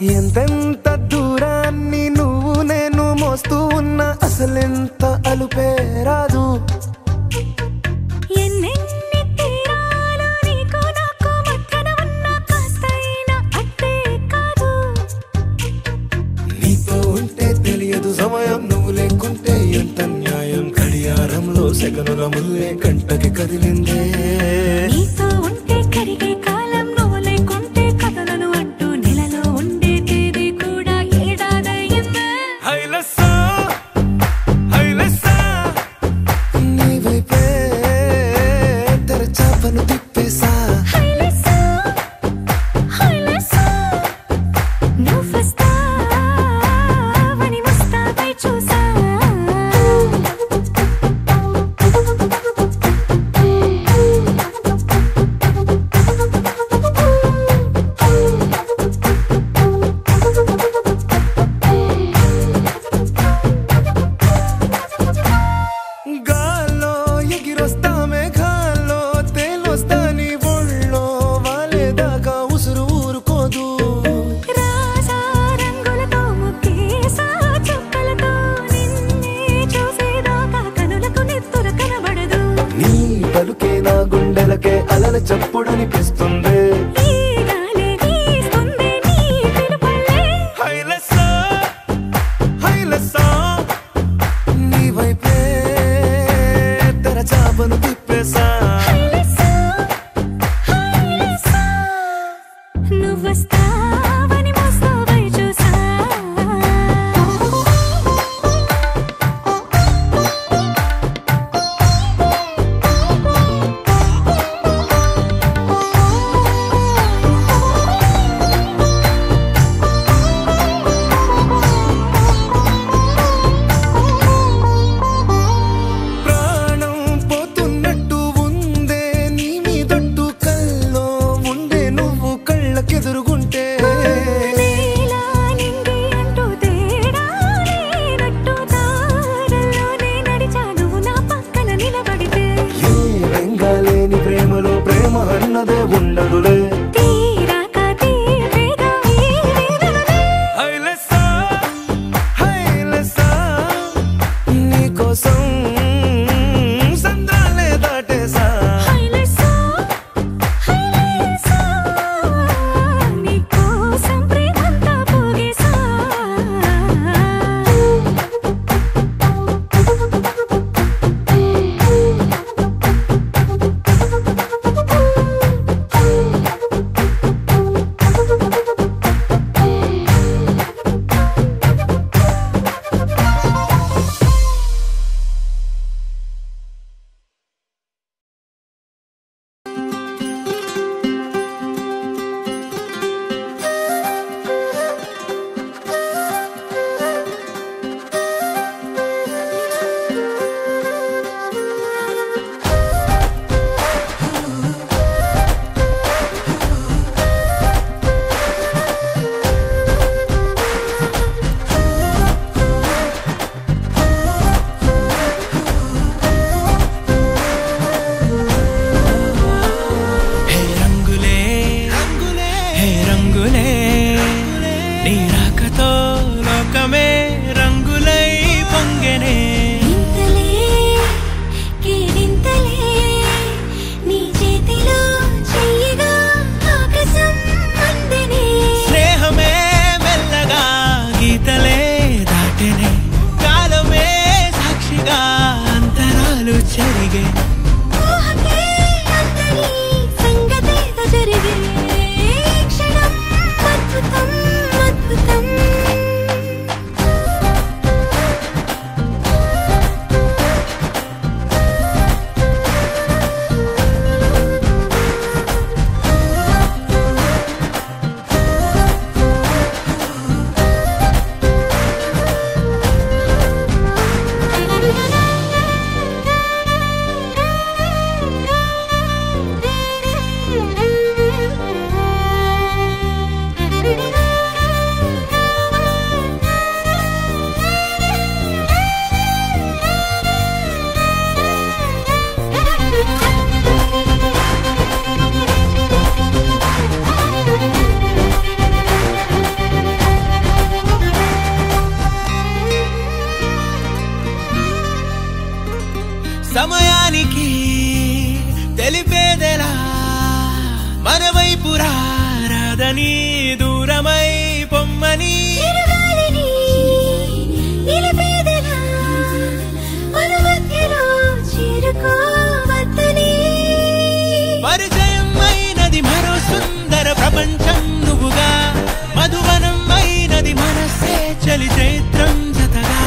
ఎంతెంత దూరాన్ని నువ్వు నేను మోస్తూ ఉన్నా అసలెంత అలుపే రాదు. ఎన్నెన్ని తీరాలు నీకు నాకు మధ్యన ఉన్నా కాస్తైనా అట్టే కాదు. నీతో ఉంటే తెలియదు సమయం, నువ్వు లేకుంటే ఎంత న్యాయం. గడియారంలో సెకనుల ముల్లే కంటకి కదిలిందే. నీతో ఉంటే కరిగే కాలం, నువ్వు లేకుంటే కథలను అంటూ నెలలో ఉండే తేదీ కూడా ఏడాదయ్యిందే. హైలెస్సా హైలెస్సా నీ వైపే తెరచాపను తిప్పేసా. హైలెస్సా హైలెస్సా నువ్వొస్తావని ముస్తాబై చూసా. గాల్లో ఎగిరొస్తా మేఘాల్లో తేలొస్తా నీ ఒళ్ళో వాలేదాకా ఉసురు ఊరుకోదు. రాజా రంగులతో ముగ్గేసా చుక్కలతో నిన్నే చూసేదాకా కనులకు నెత్తుర కనబడదు. నీ పలుకే నా గుండెలకే అలల చప్పుడనిపిస్తుంది. ఈ గాలే వీస్తుంది నీ పిలుపులే. హైలెస్సా హైలెస్సా నీ వైపే తెరచాపను తిప్పేసా. హైలెస్సా హైలెస్సా నువ్వొస్తావని ముస్తాబై చూసా. ప్రాణం పోతున్నట్టు ఉందే నీ మీదొట్టు కల్లో ఉండే నువ్వు కళ్ళకెదురుగుంటే. నీలా నింగి అంటూ తేడా లేనట్టు దారుల్లోనే నడిచా నువ్వు నా పక్కన నిలబడితే. ఏ వెంగాలేని ప్రేమలో ప్రేమ అన్నదే ఉండదులే. తీరాక తీపేగా ఈ వేదనలే. హైలెస్సా హైలెస్సా నీకోసం సంద్రాలే దాటేసా. హైలెస్సా హైలెస్సా నీకోసం ప్రేమంతా పోగేసా. చేరని దూరమై పొమ్మని పరిచయం అయినది మరో సుందర ప్రపంచం నువ్వుగా మధువనం అయినది మనసే చలి చైత్రం జతగా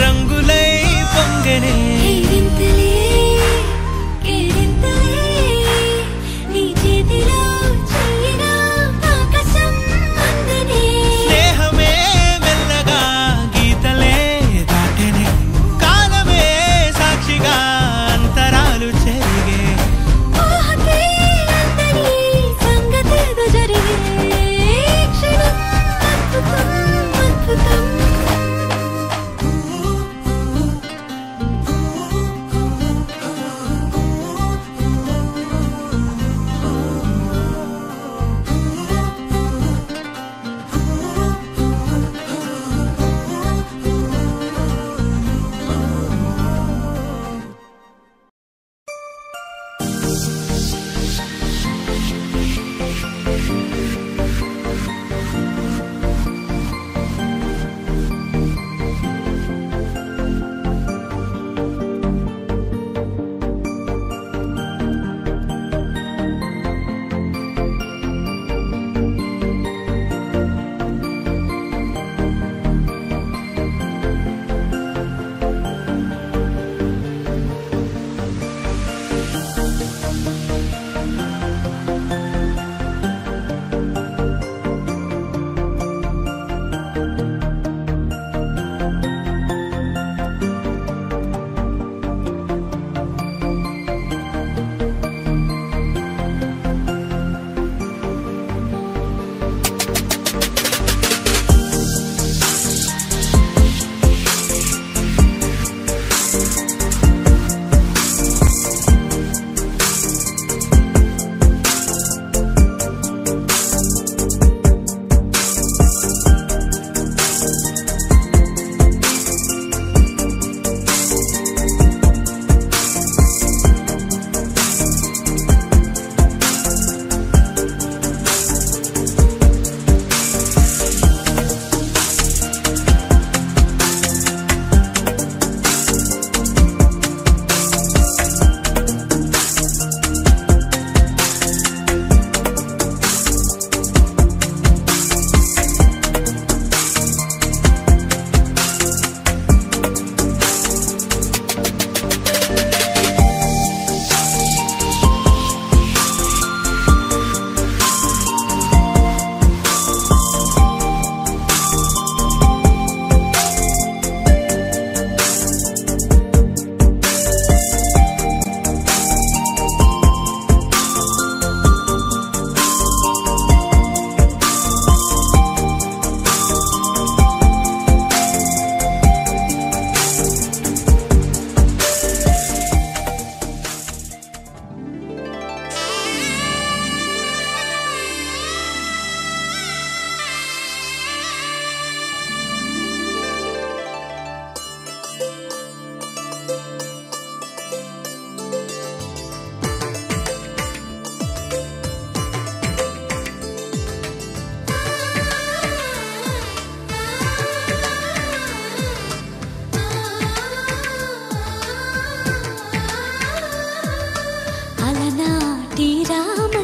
రంగులై పొంగనే స్నేహమే మెల్లగా గీతలే దాటెనే కాలమే సాక్షిగా అంతరాలు చెరిగే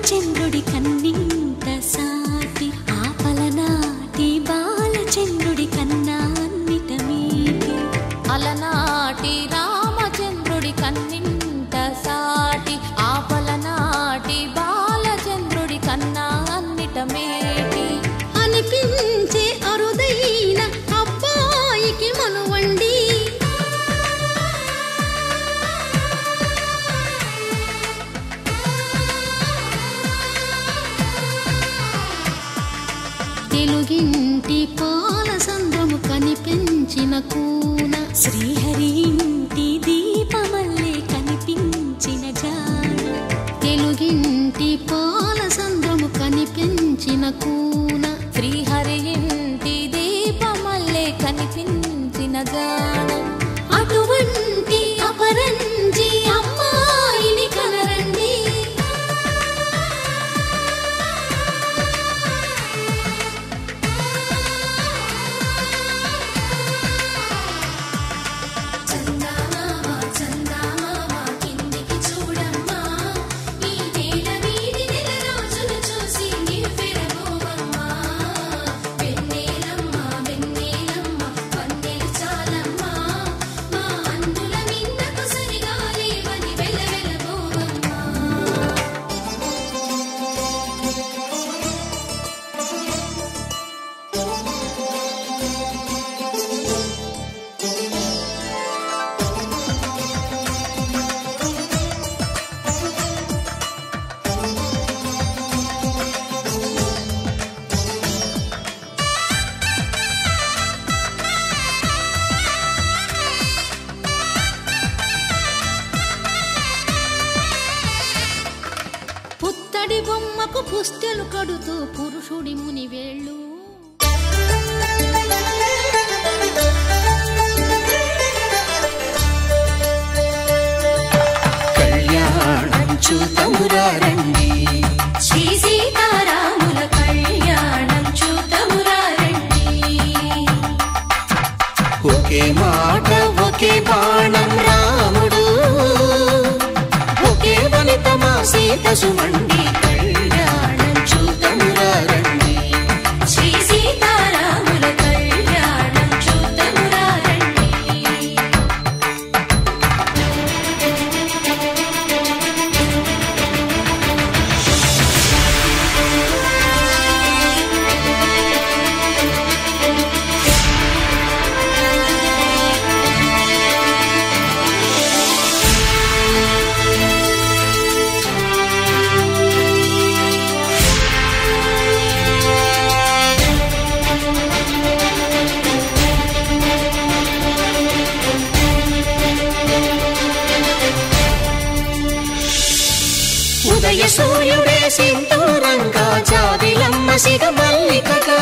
చంద్రుడి కన్నింత సాటి ఆపలనాటి బాలచంద్రుడి కన్నా అన్నిట మీటి అలనాటి రామచంద్రుడి కన్నింత సాటి ఆపలనాటి బాలచంద్రుడి కన్నా అన్నిట మేటి అనిపించే అరుదైన అబ్బాయికి మనువండి పుత్తడి బొమ్మకు పుస్తెలు కడుతూ పురుషుడి ముని వేళ్ళు. కళ్యాణం చూతమురారండి, శ్రీ సీతారాముల కళ్యాణం చూతమురారండి. ఒకే మాట ఒకే బాణం రాముడు, ఒకే వనిత మా సీత సుమండి. కళ్యాణం చూతమురారండి, శ్రీ సీతారాముల కళ్యాణం చూతమురారండి. ఉదయ సూర్యుడే సింధూరంగా, జాబిలమ్మ సిగ మల్లికగా,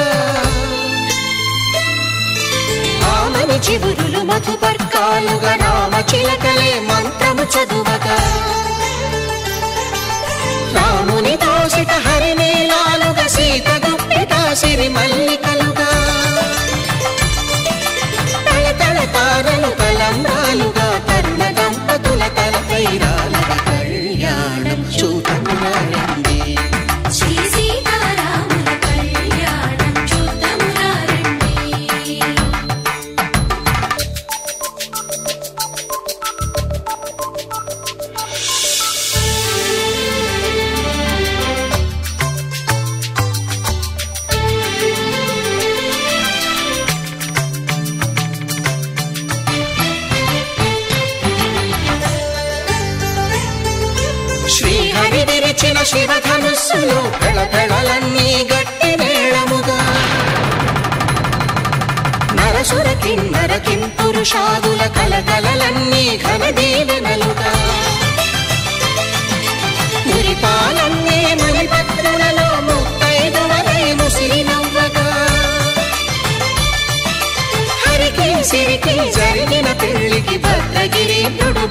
ఆమని చివురులు మధుపర్కాలుగా, రామ చిలకలే మంత్రము చదువగా, రాముని దోసిట హరినీలాలుగా, సీత గుప్పిట సిరి మల్లికలుగా, తళతళ తారలు తలంబ్రాలుగా, తరుణ దంపతుల తలపైరాలుగా. కళ్యాణం చూతమురారండి, శ్రీ సీతారాముల కళ్యాణం చూతమురారండి. శ్రీహరి విరిచిన శివధనుస్సులు పెళపెళలన్నీ గట్టి మేళముగా, నరసుర కిన్నర కింపురుషాదుల కలకలలన్నీ ఘన దీవెనలుగా, మురిపాలన్నీ మణిపత్రులలో ముత్తైదువలై ముసిరి నవ్వగా, హరికి సిరికి జరిగిన పెళ్లికి భద్రగిరి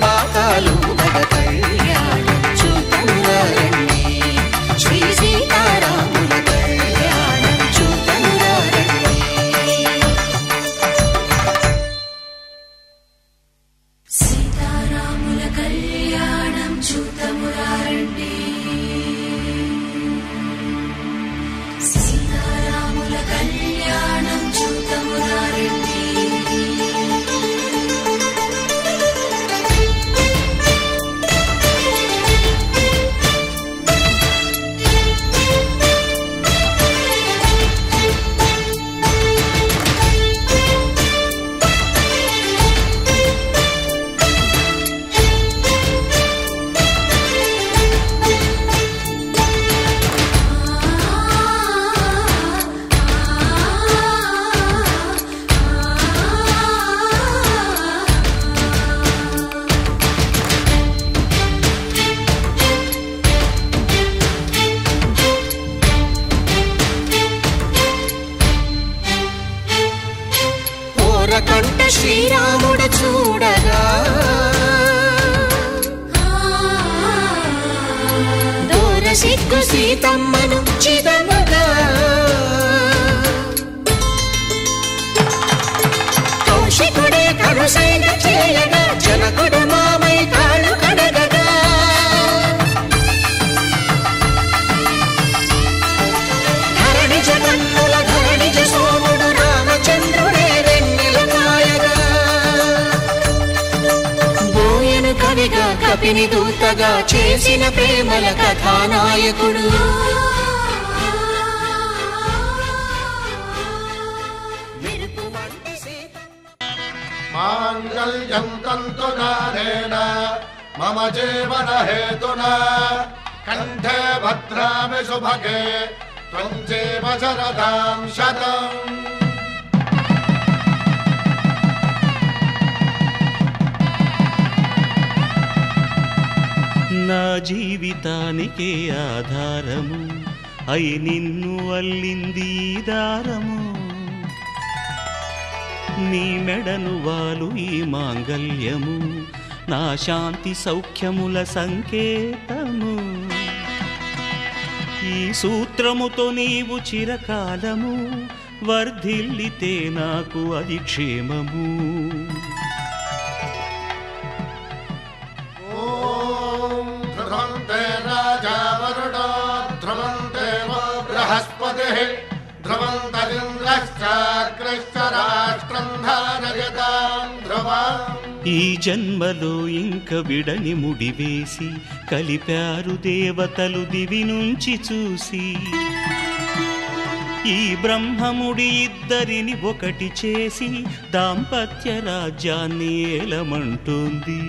బాకాలు మగ. కళ్యాణం చూతమురారండి, శ్రీ సీతారాముల కళ్యాణం చూతమురారండి. సీతారాముల కళ్యాణం చూతమురారండి. సీతారాముల కళ్యాణం చూతమురారండి. కంట శ్రీరాముడు చూడగా, దూర సిగ్గు సీతమ్మను చిదమగా, కౌశికుడే కరుసైన చేయగా, జనకుడు మామై కాళ్ళు కడగగా, ధరణి జగన్నుల ధరణిజ సోముడు రామచంద్రుడే వెన్నెల కాయగా, బోయను కవిగా కపిని దూతగా చేసిన ప్రేమల కథానాయకుడు. మాంగళ్యం తంతునానేన మమ జీవన హేతునా కంఠే భద్రామి శుభగే త్వం జీవ శరదాం శతం. నా జీవితానికే ఆధారము అయి నిన్ను అల్లింది దారము నీ మెడను వాలు ఈ మాంగల్యము నా శాంతి సౌఖ్యముల సంకేతము ఈ సూత్రముతో నీవు చిరకాలము వర్ధిల్లితే నాకు అది క్షేమము ఓం ధ్రువంతే రాజా వరుణో ధ్రువంతే బృహస్పతిః ధ్రువంతరింద్రశ్చాగ్రశ్చ రాష్ట్రం ధారయతాం ధ్రువం ఈ జన్మలో ఇంక విడని ముడివేసి కలిపారు దేవతలు దివి నుంచి చూసి ఈ బ్రహ్మముడి ఇద్దరిని ఒకటి చేసి దాంపత్య రాజ్యాన్ని ఏలమంటుంది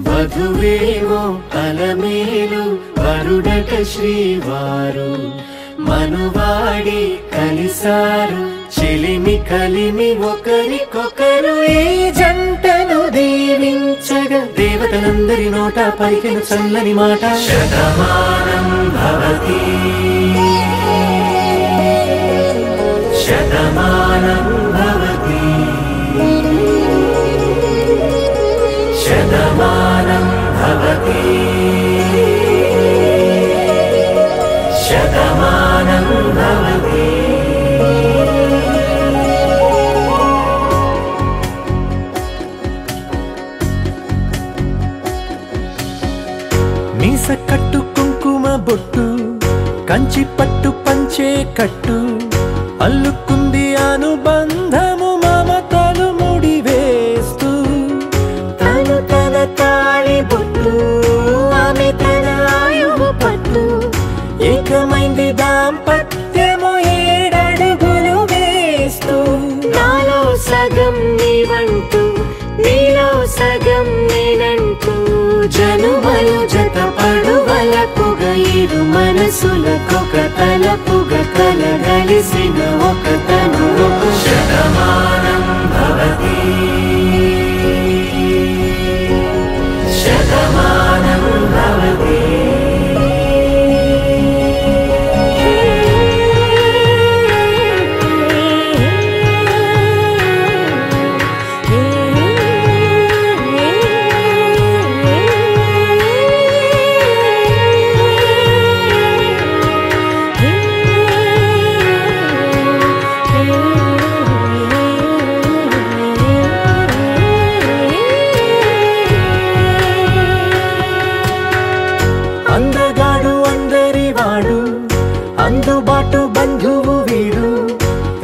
వధువేమో అలమేలు వరుడట శ్రీవారు మనువాడి కలిసారు చెలిమి కలిమి ఒకరికొకరు ఈ జంటను దీవించగా దేవతలందరి నోట పలికిన చల్లని మాట శతమానం భవతి శతమానం భవతి శతమానం భవతి శతమానం భవతి మీస కట్టు కుంకుమ బొట్టు కంచి పట్టు పంచే కట్టు అల్లుకుంది అనుబంధము మమతలు ముడివేస్తూ తను తన తాళి బొట్టు ఆమె తన ఆయువు పట్టు ఏకమైంది దాంపత్యము 7 అడుగులు వేస్తూ నాలో సగం నీవంటూ నీలో సగం నేనంటూ జనుమలు జత పడువలపుగ ఇరు మనసులకొక తలపుగ కలగలిసిన ఒక తను శతమానం భవతి శతమానం భవతి అందగాడు అందరివాడు అందుబాటు బంధువు వీడు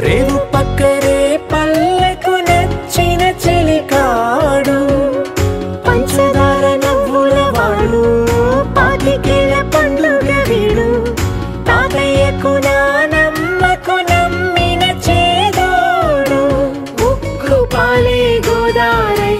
రేవు పక్కరే పల్లెకు నచ్చిన చెలికాడు పంచదార నవ్వుల వాడు పాతికేల పండుగ వీడు తాతయ్యకు నానమ్మకు నమ్మిన చేదోడు ఉక్కు పాలే గోదారై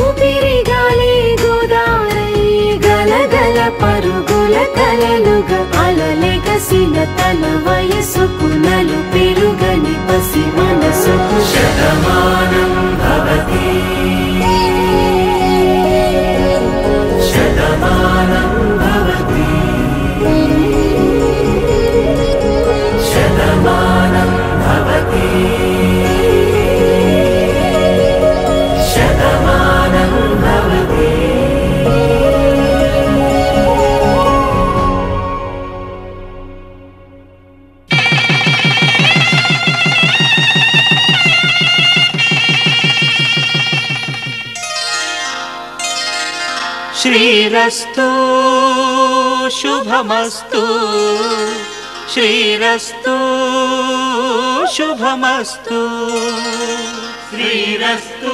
ఊపిరి గాలే గోదారై గలగల పరుగుల కలలుగా అలలెగసిన తన వయసుకు నలు పెరుగని పసి మనసుకు శతమానం భవతి శతమానం భవతి శతమానం భవతి శతమానం భవతి శ్రీరస్తు శుభమస్తు శ్రీరస్తు శుభమస్తు శ్రీరస్తు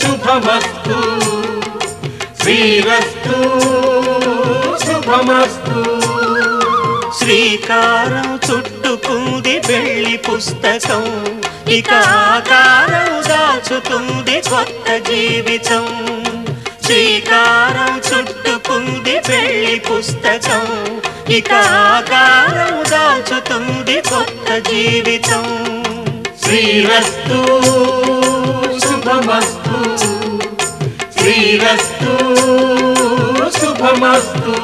శుభమస్తు శ్రీరస్తు శుభమస్తు శ్రీకారం చుట్టుకుంది వెళ్లి పుస్తకం ఇక ఆకారం దాచుతుంది కొత్త జీవితం శ్రీకారం చుట్టుకుంది వెళ్లి పుస్తకం ఇక ఆకారం దాచుతుంది కొత్త జీవితం శ్రీరస్తు శుభమస్తు శ్రీరస్తు శుభమస్తు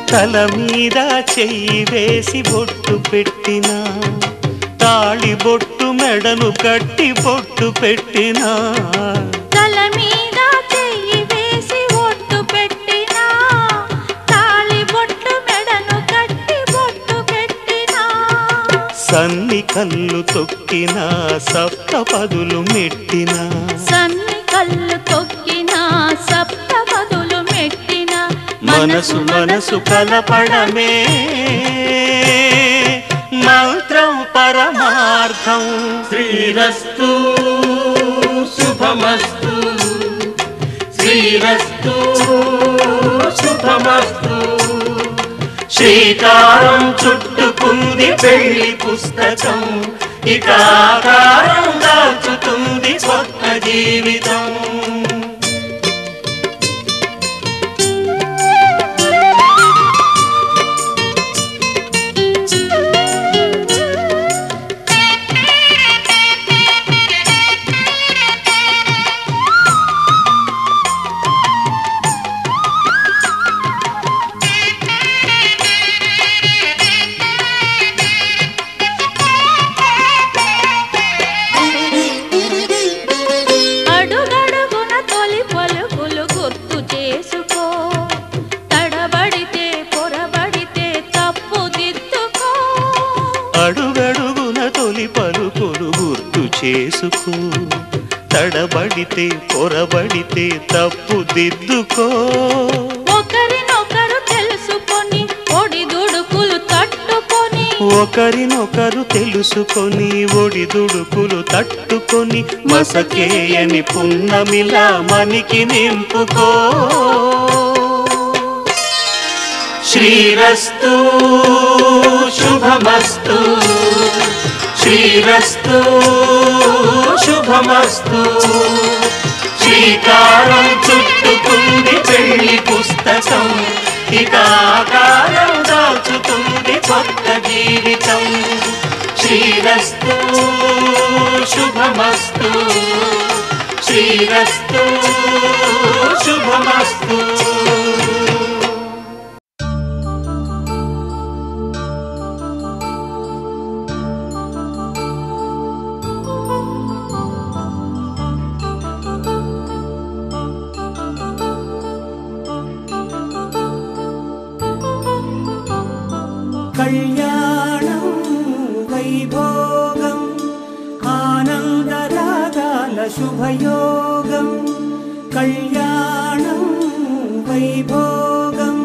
తల మీద చెయ్యి వేసి బొట్టు పెట్టినా తాళి బొట్టు మెడను కట్టి బొట్టు పెట్టినా తల మీద చెయ్యి వేసి బొట్టు పెట్టినా తాళి బొట్టు మెడను కట్టి బొట్టు పెట్టినా సన్ని కళ్ళు తొక్కినా సప్తపదులు మెట్టినా సన్ని కళ్ళు తొక్కినా సప్తపదులు మెట్టినా మనసు మనసు కలపడమే మంత్రం పరమార్థం శ్రీరస్తు శుభమస్తు శ్రీరస్తు శుభమస్తు శ్రీకారం చుట్టుకుంది పెళ్లి పుస్తకం ఇక ఆకారం దాచుతుంది కొత్త జీవితం అడుగడుగున తొలి పలుకులు గుర్తు చేసుకో తడబడితే పొరబడితే తప్పు దిద్దుకో అడుగడుగున తొలి పలుకులు గుర్తు చేసుకో తడబడితే పొరబడితే తప్పు దిద్దుకో ఒకరినొకరు తెలుసుకొని ఒడిదుడుకులు తట్టుకొని ఒకరినొకరు తెలుసుకొని ఒడిదుడుకులు తట్టుకొని మసకేయని పున్నమిలా మనికి నింపుకో శ్రీరస్తు శుభమస్తు శ్రీరస్తు శుభమస్తు శ్రీకారం చుట్టుకుంది పెళ్లి పుస్తకం ఇక ఆకారం దాచుతుంది కొత్త జీవితం శ్రీరస్తు శుభమస్తు శ్రీరస్తు శుభమస్తు కళ్యాణం వైభోగం ఆనందరాగాల శుభయోగం కళ్యాణం వైభోగం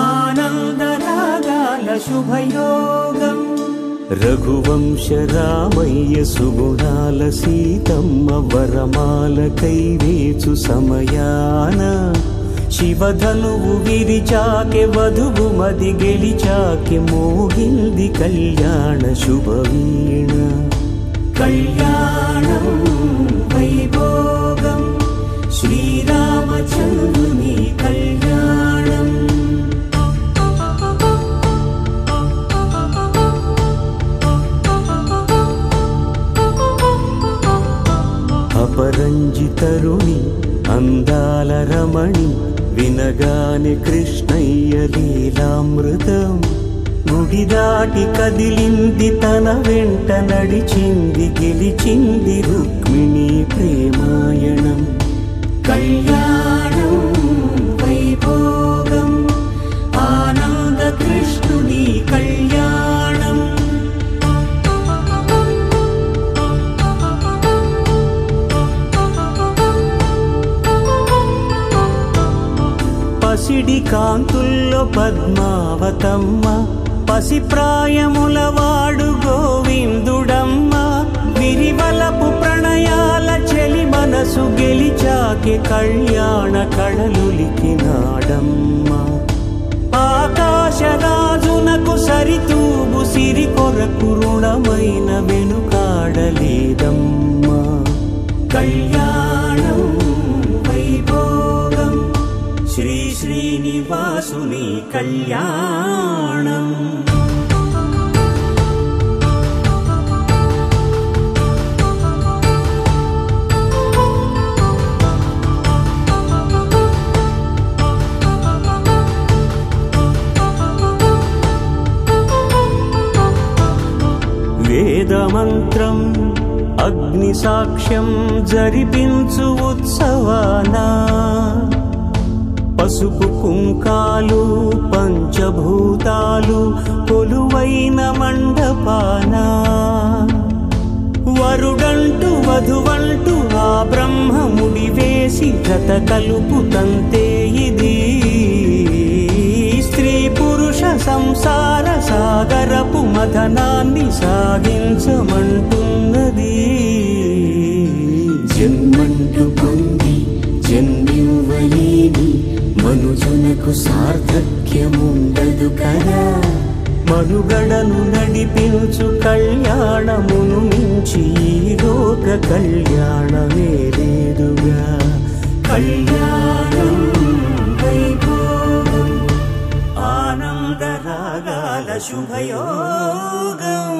ఆనందరాగాల శుభయోగం రఘువంశ రామయ్య సుగుణాల సీతమ్మ వరమాల కైవేచు సమయాన శివధనువు విరిచాకె వధువు మది గెలిచాకె మోగింది కళ్యాణ శుభవీణ కళ్యాణం వైభోగం శ్రీరామచంద్రుని కళ్యాణం అపరంజి తరుణి అందాల రమణి వినగానే కృష్ణయ్య లీలామృతం గుడి దాటి కదిలింది తన వెంట నడిచింది గెలిచింది రుక్మిణీ ప్రేమాయణం కళ్యాణం వైభోగం ఆనంద కృష్ణుని కళ్యాణం పసిడి కాంతుల్లో పద్మావతమ్మ పసిప్రాయముల వాడు గోవిందుడమ్మ విరివలపు ప్రణయాల చెలి మనసు గెలిచాకే కళ్యాణ కళలులికినాడమ్మ ఆకాశరాజునకు సరితూగు సిరి కొరకు రుణమైన వెనుకాడలేదమ్మ కళ్యాణం వైభోగం శ్రీ శ్రీనివాసుని కళ్యాణం వేదమంత్రం అగ్ని సాక్ష్యం జరిపించు ఉత్సవానా పసుపు కుంకాలు పంచభూతాలు కొలువైన మండపాన వరుడంటూ వధువంటూ ఆ బ్రహ్మముడి వేసి జత కలుపుతంతే ఇది స్త్రీ పురుష సంసార సాగరపు మథనాన్ని సాగించమంటున్నది జన్మంటూ పొంది జన్మివ్వలేని మనుజునకు సార్థక్యముండదు కదా మనుగడను నడిపించు కళ్యాణమును మించి ఈ లోక కళ్యాణమే లేదుగా కళ్యాణం వైభోగం ఆనంద రాగాల శుభయోగం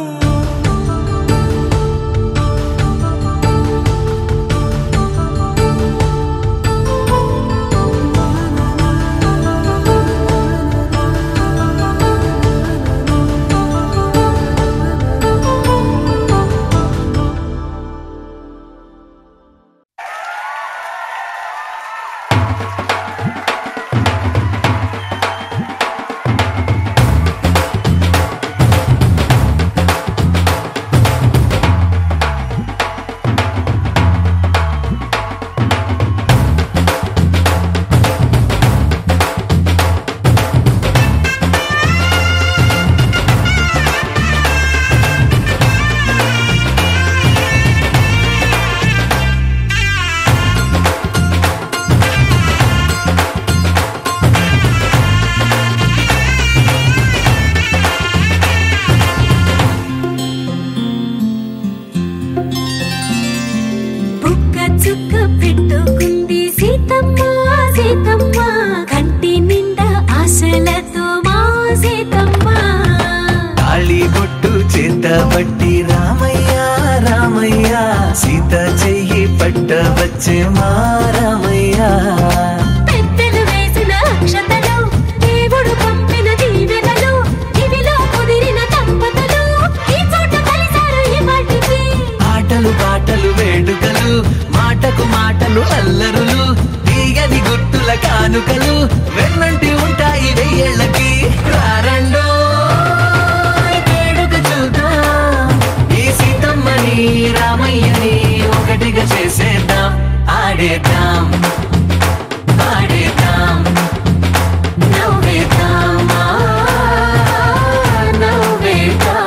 పట్టి రామయ్య రామయ్య సీత చెయ్యి పట్ట వచ్చే మా రామయ్య పెద్దలు వేసిన అక్షతలు దేవుడు పంపిన దీవెనలు ఇవిలో కుదిరిన దంపతులు ఈ చోట కలిసారు ఈ పాటికి ఆటలు పాటలు వేడుకలు మాటకు మాటలు అల్లరులు తీయని గుర్తుల కానుకలు వెన్నంటి ఉంటాయి వెయ్యేళ్ళకి రారండో రామయ్యని ఒకటిగా చేసేద్దాం ఆడేద్దాం ఆడేద్దాం నవ్వేద్దాం నవ్వేద్దాం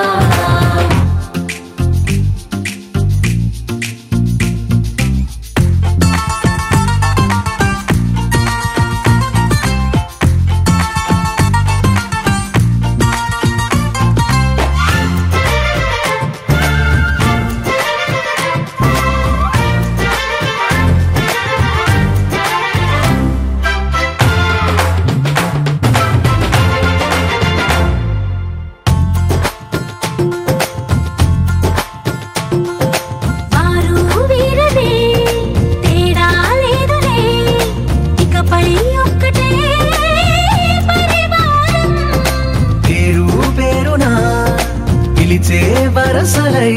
నిలిచే వరసలై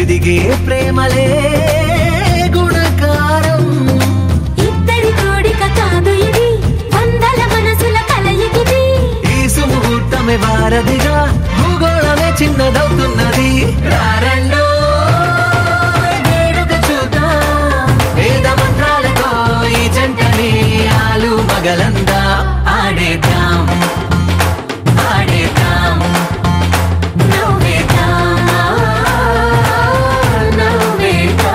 ఎదిగే ప్రేమలే గుణకారం. ఇద్దరి కోడిక కాదు ఇది, వందల మనసుల కలయికిది. ఈ సుముహూర్తమే వారధిగా భూగోళమే చిన్నదవుతున్నది. రారండో వేడుక చూద్దాం, వేద మంత్రాలతో ఈ జంటని ఆలు మగలందా ఆడేద్దాం ఆడేద్దాం నవ్వేద్దాం నవ్వేద్దాం.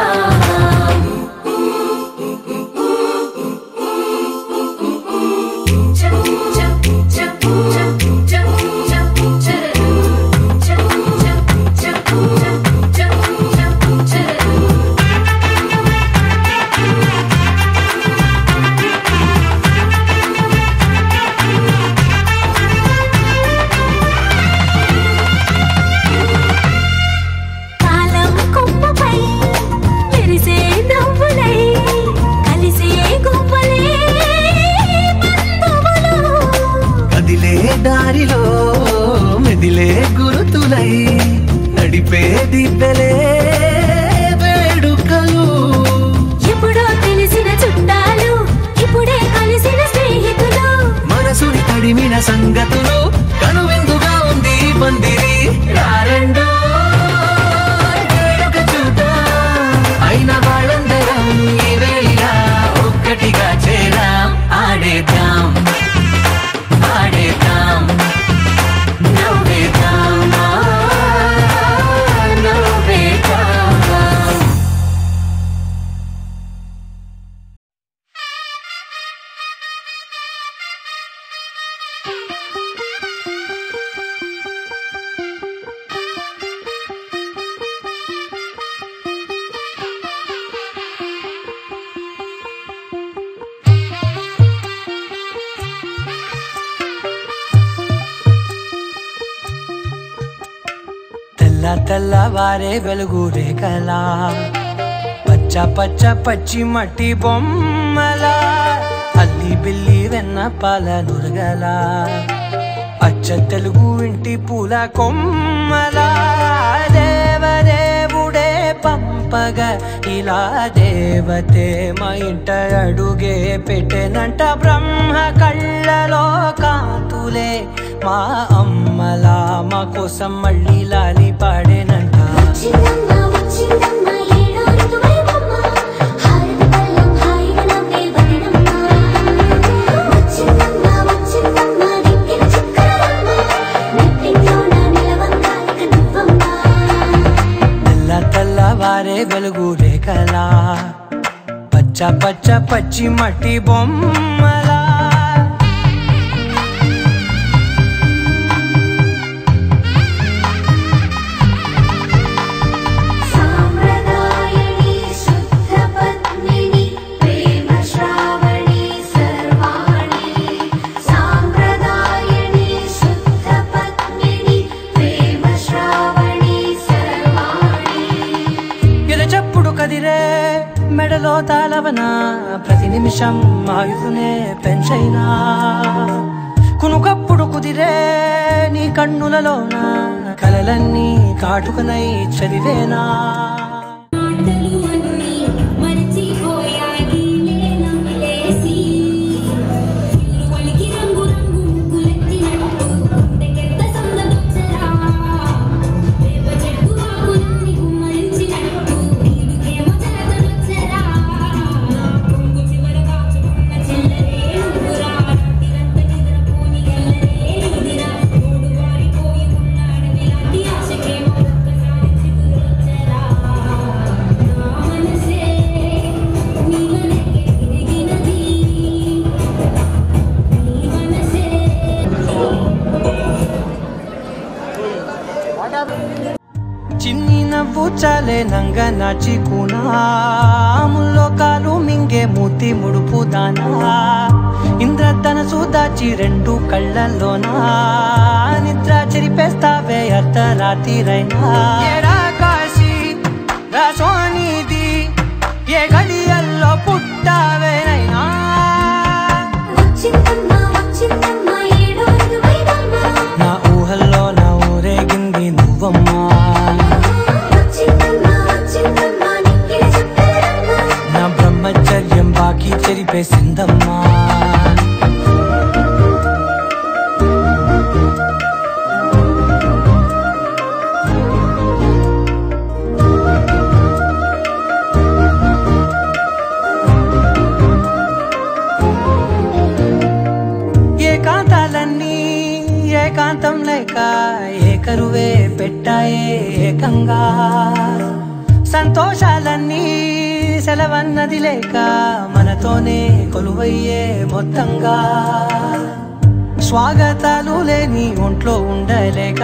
కాలం కొమ్మపై మెరిసే నవ్వులై కలిసే గువ్వలే బంధువులు. కదిలే దారిలో మెదిలే గురుతులై నడిపే దిబ్బెలే వేడుకలు. ఎప్పుడో తెలిసిన చుట్టాలు, ఇప్పుడే కలిసిన స్నేహితులు. మనసుని తడిమిన సంగతులు కనువిందుగా ఉంది ఈ పందిరి. రారండో వేడుక చూద్దాం, అయిన వాళ్ళందరం ఈ వేళ ఒక్కటిగా చేరాం. ఆడేద్దాం ఆడేద్దాం నవ్వేద్దాం నవ్వేద్దాం. తెల్ల తెల్లవారే వెలుగు రేఖలా, పచ్చ పచ్చ పచ్చి మట్టి బొమ్మలా, అల్లి బిల్లి వెన్న పాల నురగలా, అచ్చ తెలుగు ఇంటి పూల కొమ్మలా. దేవదేవుడే పంపగ ఇలా దేవతే మా ఇంట అడుగే పెట్టెనంట. బ్రహ్మ కళ్ళలో కాంతులే మా అమ్మలా మా కోసం మళ్ళీ లాలి పాడేనంట. వచ్చిందమ్మ వచ్చిందమ్మ ఏడో ఋతువైవమ్మ, హారతి పళ్ళం హాయిగా నవ్వే వదినమ్మ. వచ్చిందమ్మ వచ్చిందమ్మ దిక్కిన చుక్కలమ్మ, నెట్టింట్లోన నిలవంగా ఇక నువ్వమ్మ. తెల్ల తెల్లవారే వెలుగు రేఖలా, పచ్చ పచ్చ పచ్చి మట్టి బొమ్మలా. సాంప్రదాయని శుద్ధ పద్మిని ప్రేమ శ్రావణి సర్వాణి. సాంప్రదాయని శుద్ధ పద్మిని ప్రేమ శ్రావణి సర్వాణి. ఎదచప్పుడు కదిరే మెడలో తాళవన, ప్రతి నిమిషం ఆయుధునే పెంచైనా. కునుకప్పుడు కుదిరే నీ కన్నులలోన కలలన్నీ కాటుకనై చదివేనా. మాటలు అన్నీ మరచిపోయాయి లేసి, ఇరువలికి రంగు రంగు ముగ్గులెత్తినట్టు గుండెకెంత సందదొచ్చరా. వేప చెట్టు ఆకులన్నీ గుమ్మరించినట్టు వీడికేమో జలదొచ్చరా. కొంగు చివర కాచుకున్న చిల్లరే నువ్వురా, రాత్రిరంతా నిద్రపోని ఎల్లరే ఇదిరా. మూడు వారిపోయి ఉన్న అడవిలాంటి ఆశకేమో ఒక్కసారి చిగురొచ్చరా. నా మనసే నీ వెనకే తిరిగినది, నీ మనసే. చిన్ని నవ్వు చాలే నంగ నాచి కూనాముల్లో కాలు మింగే మూతి ముడుపు దానా. ఇంద్రధనసు దాచి రెండు కళ్ళల్లోనా, నిద్ర చెరిపేస్తావే అర్ధరాత్రిరైనా. ఏడా కాశీ రాసోనిది ఏ గడియల్లో పుట్టావేనైనా. వచ్చిందమ్మ వచ్చిందమ్మ ఏడో ఋతువైవమ్మ, నా ఊహల్లో నా ఊరేగింది నువ్వు. నువ్వమ్మా నా బ్రహ్మచర్యం బాకీ చెరిపేసిందమ్మా ఏకాంతాలన్నీ ఏకాంతం లేక ఏకరువే పెట్టాయే ఏకంగా సంతోషాలన్నీ సెలవన్నది లేక మనతోనే కొలువయ్యే మొత్తంగా స్వాగతాలు లేని ఒంట్లో ఉండలేక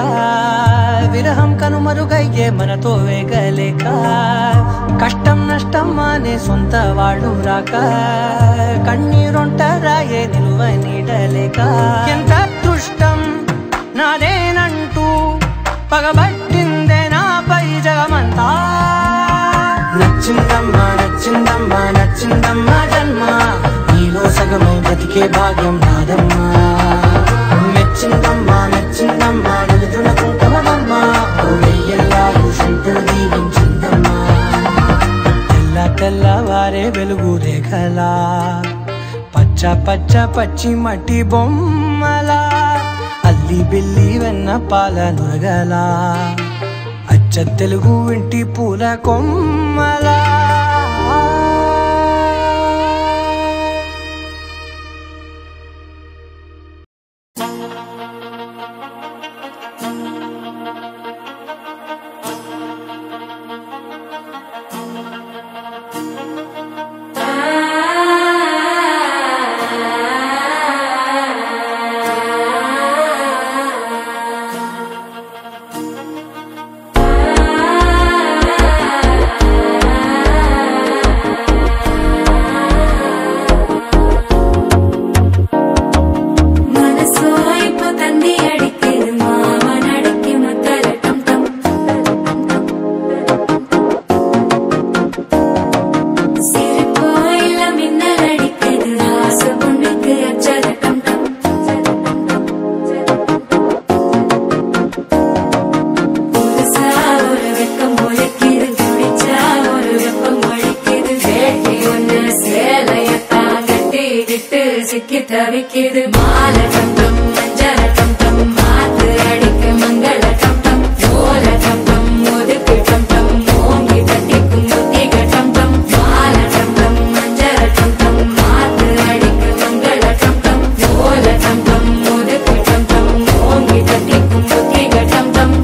విరహం కనుమరుగయ్యే మనతో వేగలేక కష్టం నష్టం అనే సొంత వాడు రాక కన్నీరొంటరాయే నిలువ నీడలేక ఎంత అదృష్టం నాదేనంటూ పగబట్టిందే నాపై జగమంతా నచ్చిందమ్మా నచ్చిందమ్మా నచ్చిందమ్మా జన్మ నీలో సగమై బ్రతికే భాగ్యం నాదమ్మా మెచ్చిందమ్మా మెచ్చిందమ్మా నిలుతున్న కుంకుమమ్మా వెయ్యల్లాలు శంకరు దీవించిందమ్మా తెల్ల తెల్లవారే వెలుగు రేఖలా పచ్చ పచ్చ పచ్చి మట్టి బొమ్మలా అల్లి బిల్లి వెన్న పాల నురగలా అచ్చ తెలుగు ఇంటి పూల కొమ్మలా தவிக்குது மால டம்டம் மஞ்சள டம்டம் மாத்து அடிக்க மங்கள டம்டம் ஓல டம்டம் ஒதுக்கு டம்டம் ஓங்கி தட்டிக்கும் முத்திக டம்டம் மால டம்டம் மஞ்சள டம்டம் மாத்து அடிக்க மங்கள டம்டம் ஓல டம்டம் ஒதுக்கு டம்டம் ஓங்கி தட்டிக்கும் முத்திக டம்டம்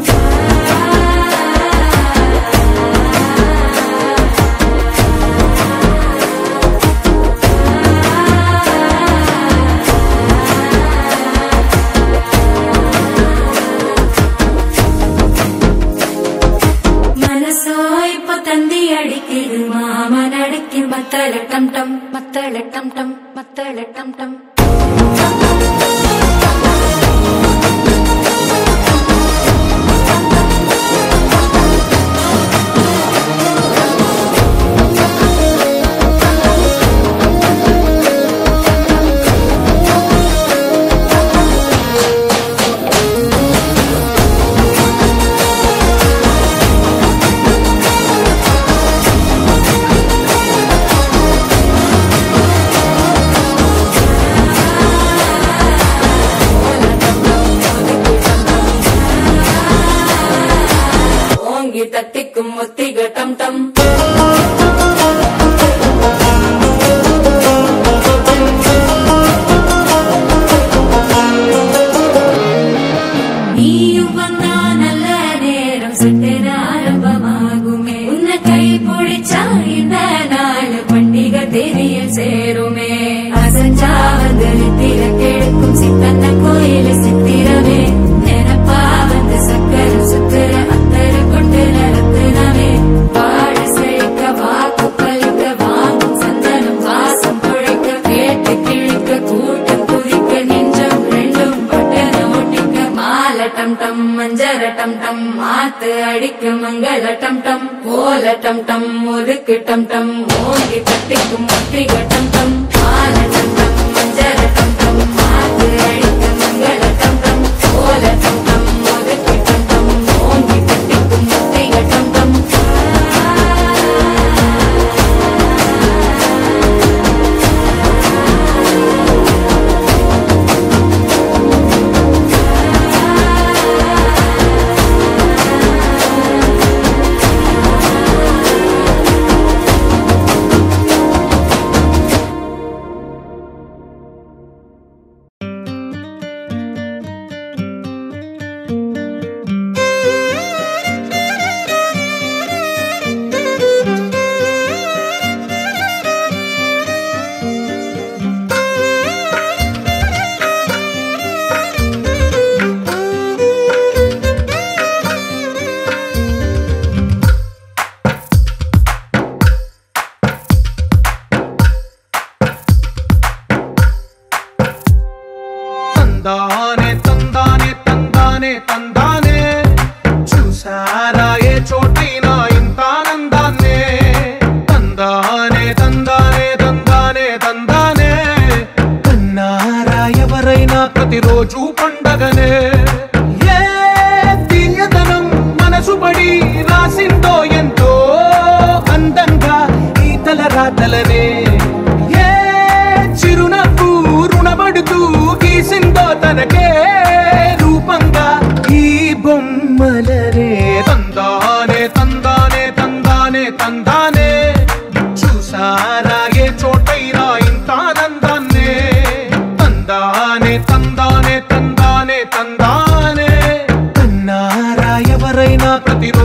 மத்தள டம்டம் மத்தள டம்டம் மத்தள டம்டம் தட்டிக்கும் முத்திக டம்டம் நீயும் வந்தா நல்ல நேரம் சட்டென ஆரம்பமாகுமே உன்னை கை பிடிச்சா இந்த நாள் பண்டிகை தெரியல் சேருமே அசஞ்சா வந்து நித்திர கெடுக்கும் சித்தன்ன கோயில சித்திரமே நினப்பா வந்து சக்கரம் சுத்துற அத்தர கொண்டு நடத்துனவே பாட செழிக்க வாக்கு பலிக்க வாங்கும் சந்தனம் வாசம் பொழைக்க கேட்டு கிழிக்க கூட்டம் குதிக்க நெஞ்சம் ரெண்டும் பட்டன ஒட்டிக்க மால டம்டம் மஞ்சர டம்டம் மாத்து அடிக்க மங்கள டம்டம் ஓல டம்டம் ஒதுக்கு டம்டம் ஓங்கி தட்டிக்கும் முத்திக டம்டம் மால டம்டம் மஞ்சர டம்டம் மாத்து அடிக்க மங்கள டம்டம் ஓல டம்டம் ஒதுக்கு டம்டம் ஓங்கி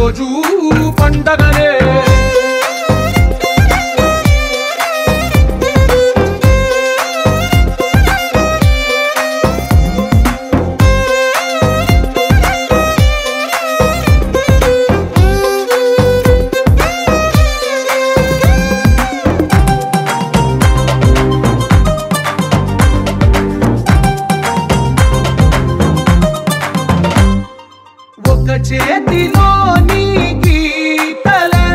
ప్రతిరోజు పండగనే చేతిలోని గీతలే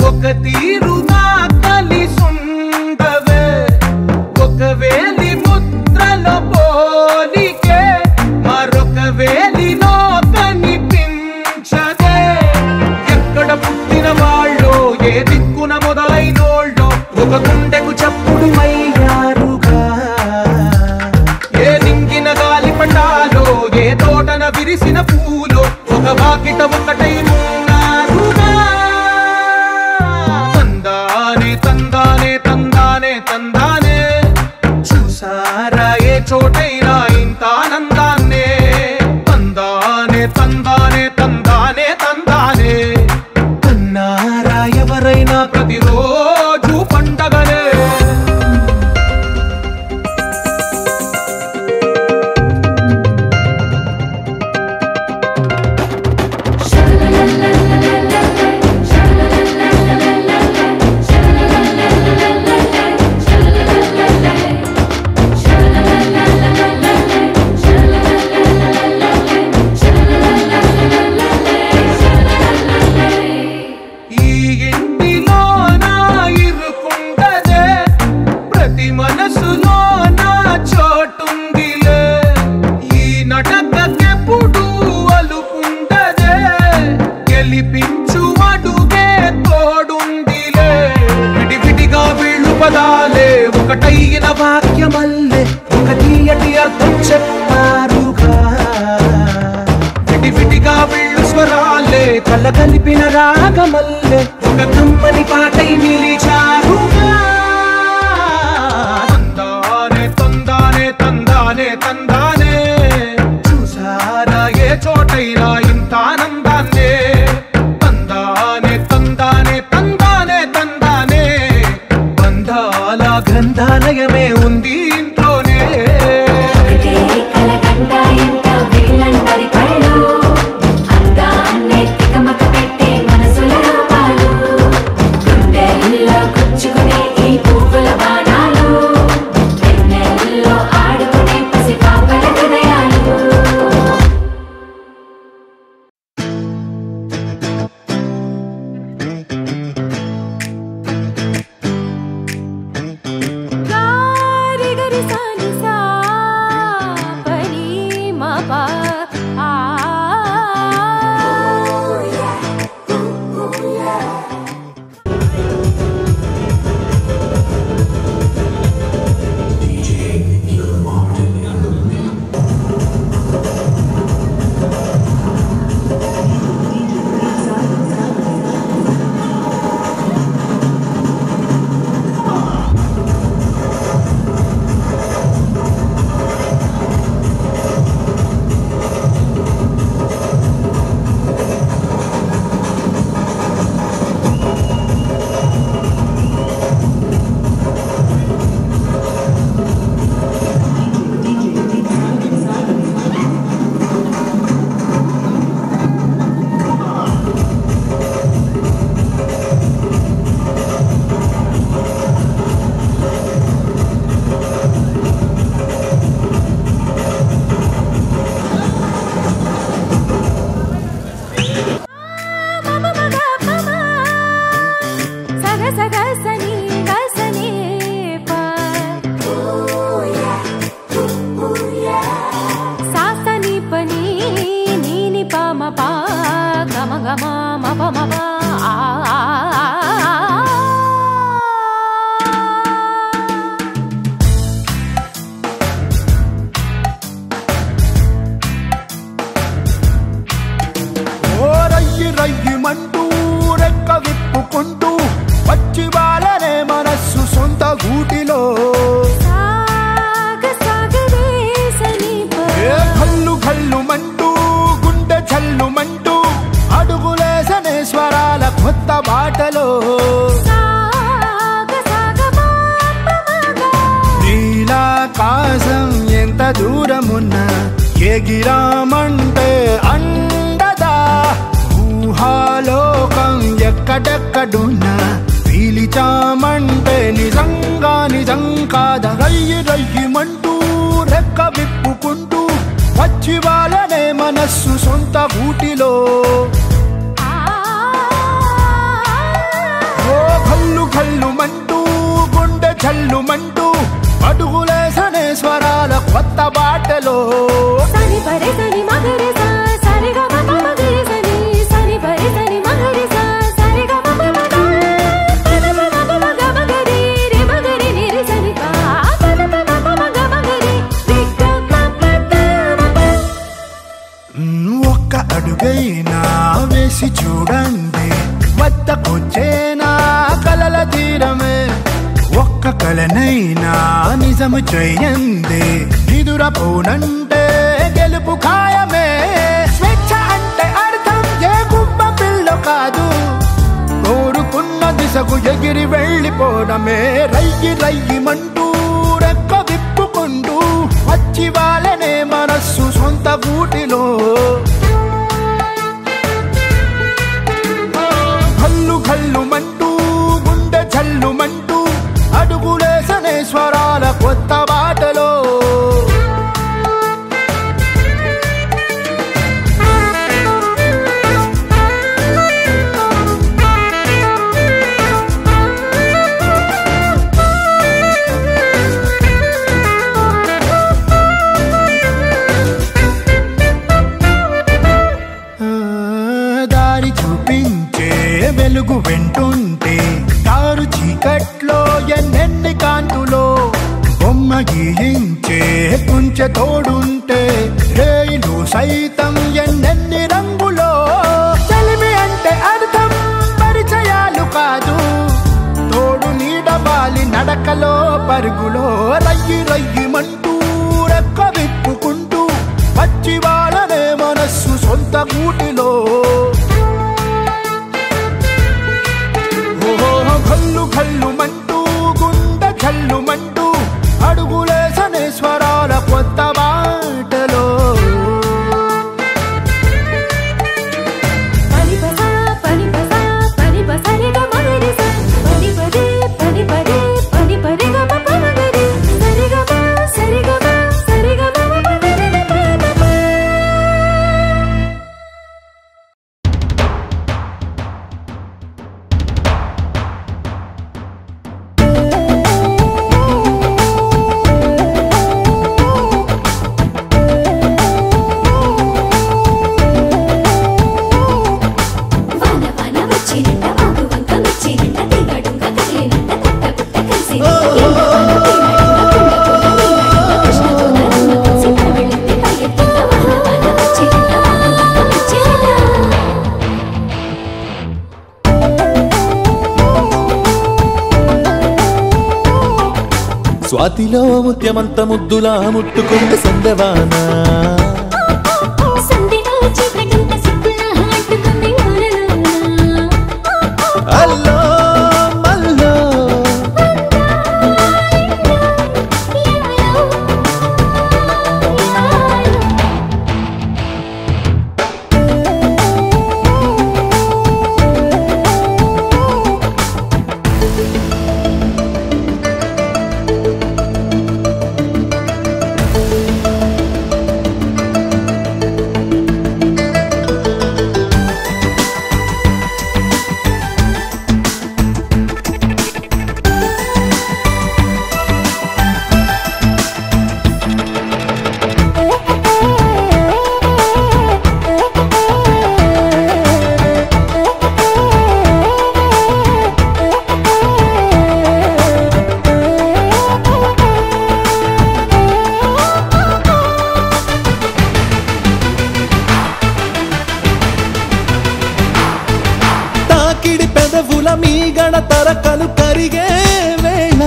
ఒక తీరుగా కలిసుండవే ఒక వేలి ముద్రలో పోలికే మరొక వేలిలో కనిపించదే ఎక్కడ పుట్టిన వాళ్ళో ఏ దిక్కున మొదలైనోళ్ళో ఒక గుండెకు చప్పుడు అయ్యారుగా ఏ నింగిన గాలి పటాలో ఏ తోటన విరిసిన పూలో ఒక వాకిట ఒకటై ఉన్నారుగా తందానే తందానే తందానే తందానే చూసారా ఏ చోటైనా ఇంత ఆనందాన్నే తందానే తందానే తందానే తందానే అన్నారా ఎవరైనా ప్రతిరోజు పండగనే మనసులో నా చోటుందిలే ఈ నటకెప్పుడు అలుపుండదే గెలిపించు అడుగే తోడుందిలే విడివిడిగా వీళ్ళు పదాలే ఒకటైన వాక్యమల్లే ఒక తీయటి అర్థం చెప్పారుగా విడివిడిగా వీళ్ళు స్వరాలే కళ్ళ కలిపిన రాగమల్లే ఒక కమ్మని పాటై నిలిచారుగా తందానే తందానే చూసారా ఏ చోటైనా ఇంత ఆనందాన్నే తందానే తందానే తందానే తందానే బంధాల గ్రంథాలయమే ఉంది ఇంట్లోనే రయ్యమంటూ రెక్క విప్పుకుంటూ వచ్చి వాళ్ళనే మనస్సు సొంత గూటిలో కళ్ళు కళ్ళుమంటూ గుండె చల్లుమంటూ అడుగులే అడుగులేసనే స్వరాల కొత్త బాటలో నీలాకాశం ఎంత దూరమున్నా ఎగిరామంటే అండదా ఊహాలోకం ఎక్కడెక్కడున్నా పీలిచామంటే నిజంగా నిజం కాద రయ్యి రయ్యిమంటూ రెక్క విప్పుకుంటూ వచ్చి వాళ్ళనే మనస్సు సొంత గూటిలో ఓ కల్లు కల్లుమంటూ గుండె చల్లుమంటూ అడుగులేసనే స్వరాల కొత్త బాటలో ఒక్క అడుగైనా వేసి చూడండి వద్దకొచ్చేనా కలల తీరమే ఒక్క కలనైనా నిజము చెయ్యండి నిదురపోనంటే గెలుపు ఖాయమే స్వేచ్ఛ అంటే అర్థం ఏ గుబ్బ పిల్ల కాదు కోరుకున్న దిశకు ఎగిరి వెళ్ళిపోవడమే రయ్యి రయ్యిమంటూ రెక్క విప్పుకుంటూ వచ్చి వాళ్ళనే మనస్సు సొంత గూటిలో కల్లు కల్లుమంటూ గుండె చల్లుమంటూ అడుగులేసనే స్వరాల కొత్త బాటలో దారి చూపించే వెలుగు వెంటుంటే దారు చీకట్లో ఎన్నెన్ని కాంతులో బొమ్మ గీయించే కుంచె తోడుంటే రేయిలు సైతం ఎన్నెన్ని రంగులో చలిమి అంటే అర్థం పరిచయాలు కాదు తోడు నీడబాలి నడకలో పరుగులో రయ్యి రయ్యిమంటూ రెక్క విప్పుకుంటూ వచ్చి వాళ్ళనే మనస్సు సొంత గూటిలో కల్లు కల్లుమంటూ గుండె చల్లుమంటూ అడుగులేసనే స్వరాల కొత్త బాటలో స్వాతిలో ముత్యమంత ముద్దులా ముట్టుకుంటే సందవానా అల్లో మల్లో మీ గణతరకలు కరిగే వేళ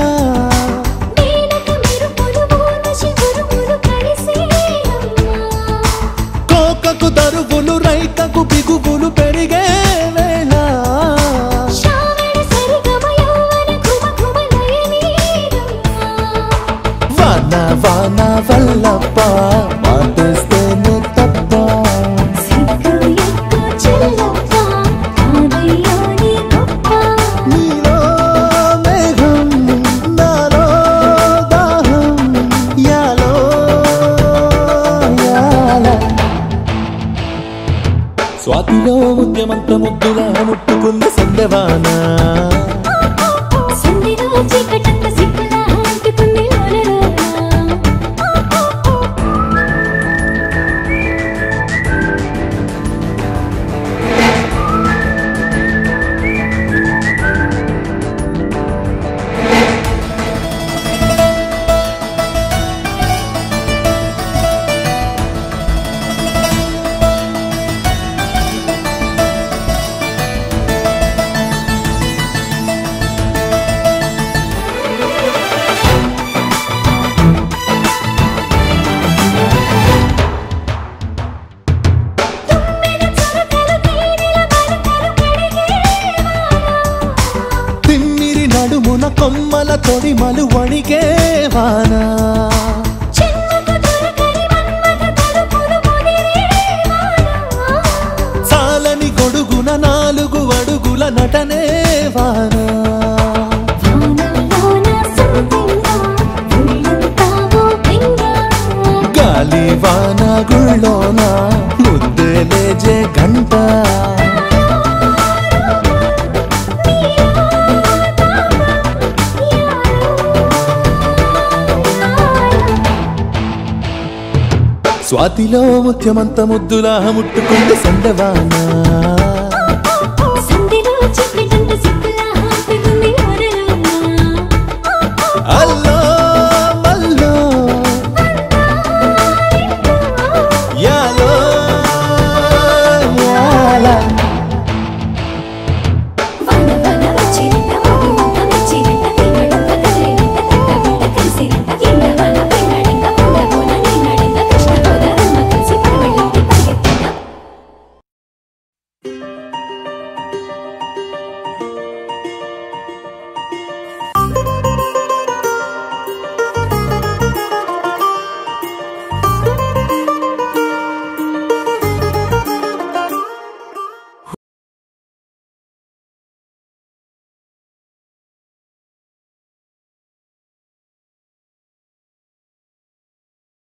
కోకకు దరువులు రైతకు బిగువులు పెరిగే ముచ్చమంత ముద్దులా ముట్టుకుంది సందెవాన సందిలో చీకటంత సిక్కులా అంటుకుంది నడుమున కొమ్మల తొడిమలు వణికే వాన సాలని గొడుగున 4 అడుగుల నటనే వాన గాలి వాన గుళ్ళోన ముద్దే లేజే గంట స్వాతిలో ముత్యమంత ముద్దులా ముట్టుకుంది సందెవాన